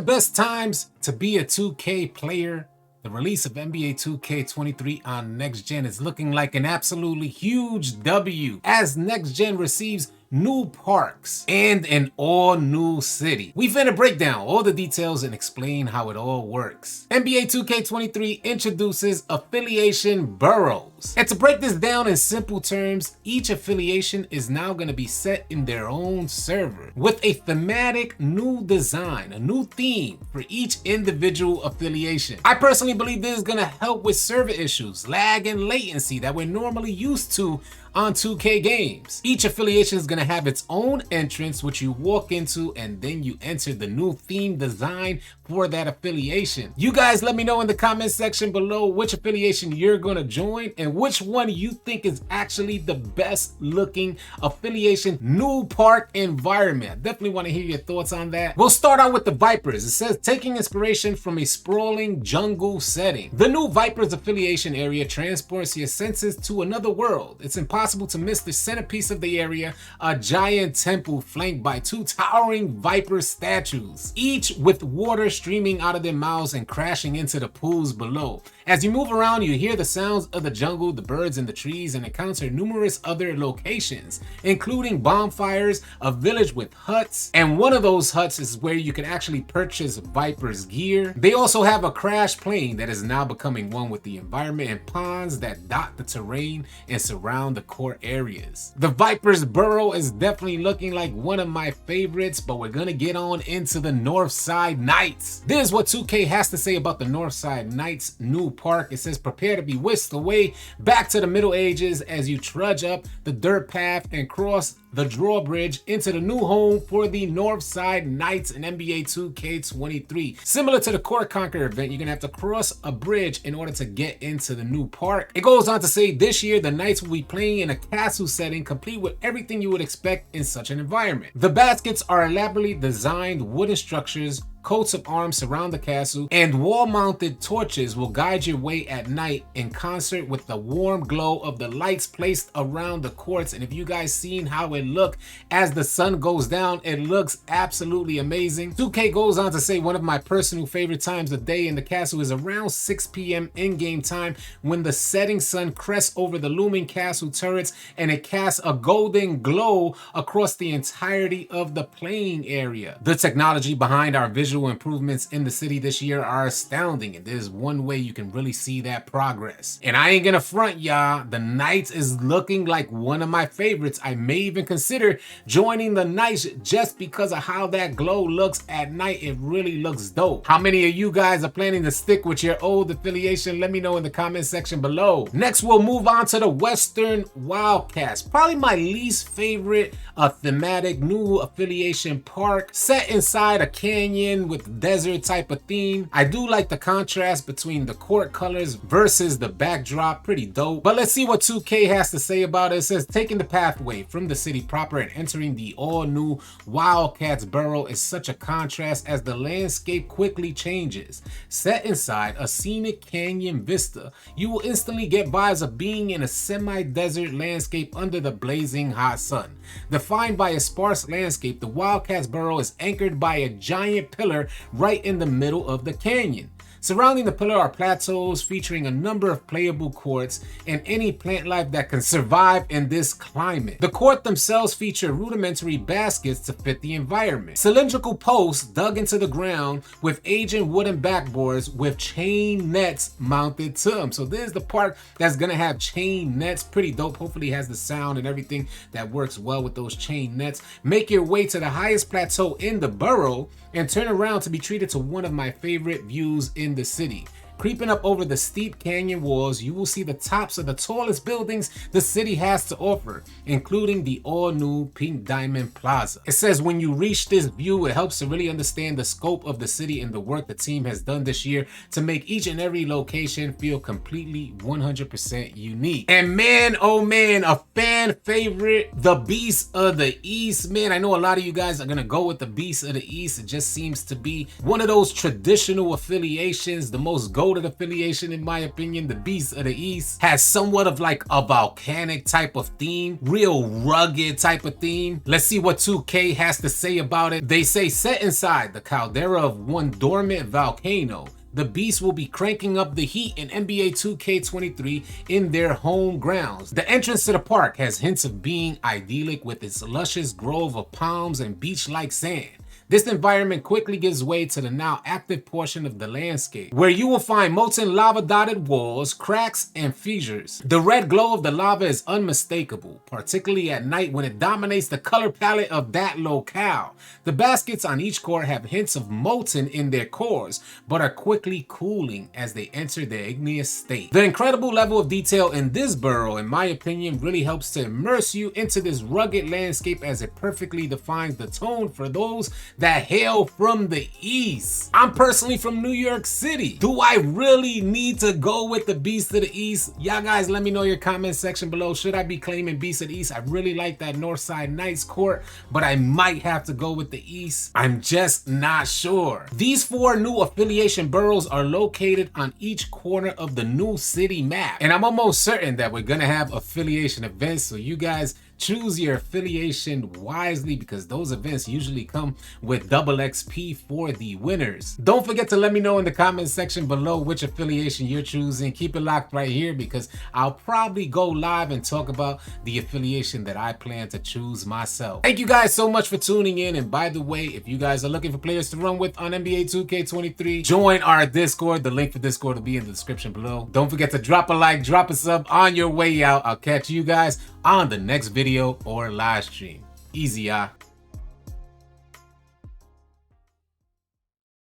best times to be a 2K player. The release of NBA 2K23 on Next Gen is looking like an absolutely huge W as Next Gen receives new parks and an all-new city. We finna break down all the details and explain how it all works. NBA 2K23 introduces affiliation boroughs. And to break this down in simple terms, each affiliation is now gonna be set in their own server with a thematic new design, a new theme for each individual affiliation. I personally believe this is gonna help with server issues, lag, and latency that we're normally used to on 2K games. Each affiliation is going to have its own entrance which you walk into, and then you enter the new theme design for that affiliation. You guys let me know in the comment section below which affiliation you're going to join and which one you think is actually the best looking affiliation new park environment. I definitely want to hear your thoughts on that. We'll start out with the Vipers. It says taking inspiration from a sprawling jungle setting. The new Vipers affiliation area transports your senses to another world. It's impossible to miss the centerpiece of the area, a giant temple flanked by two towering viper statues, each with water streaming out of their mouths and crashing into the pools below. As you move around, you hear the sounds of the jungle, the birds, and the trees, and encounter numerous other locations, including bonfires, a village with huts, and one of those huts is where you can actually purchase Viper's gear. They also have a crash plane that is now becoming one with the environment and ponds that dot the terrain and surround the core areas. The Vipers Borough is definitely looking like one of my favorites, but we're gonna get on into the Northside Knights. This is what 2K has to say about the Northside Knights new park. It says prepare to be whisked away back to the Middle Ages as you trudge up the dirt path and cross the drawbridge into the new home for the Northside Knights in NBA 2K23. Similar to the Court Conquer event, you're gonna have to cross a bridge in order to get into the new park. It goes on to say this year the Knights will be playing in a castle setting complete with everything you would expect in such an environment. The baskets are elaborately designed wooden structures, coats of arms surround the castle, and wall-mounted torches will guide your way at night in concert with the warm glow of the lights placed around the courts. And if you guys seen how it look as the sun goes down, it looks absolutely amazing. 2K goes on to say one of my personal favorite times of day in the castle is around 6 p.m. in-game time when the setting sun crests over the looming castle turrets and it casts a golden glow across the entirety of the playing area. The technology behind our visual improvements in the city this year are astounding, and there's one way you can really see that progress. And I ain't gonna front y'all, the Knights is looking like one of my favorites. I may even consider joining the Knights just because of how that glow looks at night. It really looks dope. How many of you guys are planning to stick with your old affiliation? Let me know in the comment section below. Next, we'll move on to the Western Wildcats. Probably my least favorite thematic new affiliation park set inside a canyon with desert type of theme. I do like the contrast between the court colors versus the backdrop, pretty dope. But let's see what 2K has to say about it. It says taking the pathway from the city proper and entering the all new Wildcats Borough is such a contrast as the landscape quickly changes. Set inside a scenic canyon vista, you will instantly get vibes of being in a semi-desert landscape under the blazing hot sun. Defined by a sparse landscape, the Wildcats Borough is anchored by a giant pillar right in the middle of the canyon. Surrounding the pillar are plateaus featuring a number of playable courts and any plant life that can survive in this climate. The court themselves feature rudimentary baskets to fit the environment. Cylindrical posts dug into the ground with aging wooden backboards with chain nets mounted to them. So this is the park that's gonna have chain nets. Pretty dope. Hopefully it has the sound and everything that works well with those chain nets. Make your way to the highest plateau in the borough and turn around to be treated to one of my favorite views in the city. Creeping up over the steep canyon walls, you will see the tops of the tallest buildings the city has to offer, including the all-new Pink Diamond Plaza. It says when you reach this view, it helps to really understand the scope of the city and the work the team has done this year to make each and every location feel completely 100% unique. And man, oh man, a fan favorite, the Beast of the East. Man, I know a lot of you guys are gonna go with the Beast of the East. It just seems to be one of those traditional affiliations, the most go goated affiliation in my opinion. The Beast of the East has somewhat of like a volcanic type of theme, real rugged type of theme. Let's see what 2K has to say about it. They say, set inside the caldera of one dormant volcano, the Beast will be cranking up the heat in NBA 2K23 in their home grounds. The entrance to the park has hints of being idyllic with its luscious grove of palms and beach-like sand. This environment quickly gives way to the now active portion of the landscape, where you will find molten lava-dotted walls, cracks, and fissures. The red glow of the lava is unmistakable, particularly at night when it dominates the color palette of that locale. The baskets on each court have hints of molten in their cores, but are quickly cooling as they enter their igneous state. The incredible level of detail in this borough, in my opinion, really helps to immerse you into this rugged landscape as it perfectly defines the tone for those that hail from the East. I'm personally from New York City. Do I really need to go with the Beast of the East? Y'all guys, let me know in your comment section below. Should I be claiming Beast of the East? I really like that Northside Knights court, but I might have to go with the East. I'm just not sure. These 4 new affiliation boroughs are located on each corner of the new city map, and I'm almost certain that we're gonna have affiliation events, so you guys choose your affiliation wisely because those events usually come with double XP for the winners. Don't forget to let me know in the comment section below which affiliation you're choosing. Keep it locked right here because I'll probably go live and talk about the affiliation that I plan to choose myself. Thank you guys so much for tuning in. And by the way, if you guys are looking for players to run with on NBA 2K23, join our Discord. The link for Discord will be in the description below. Don't forget to drop a like, drop a sub on your way out. I'll catch you guys on the next video or live stream. Easy, y'all.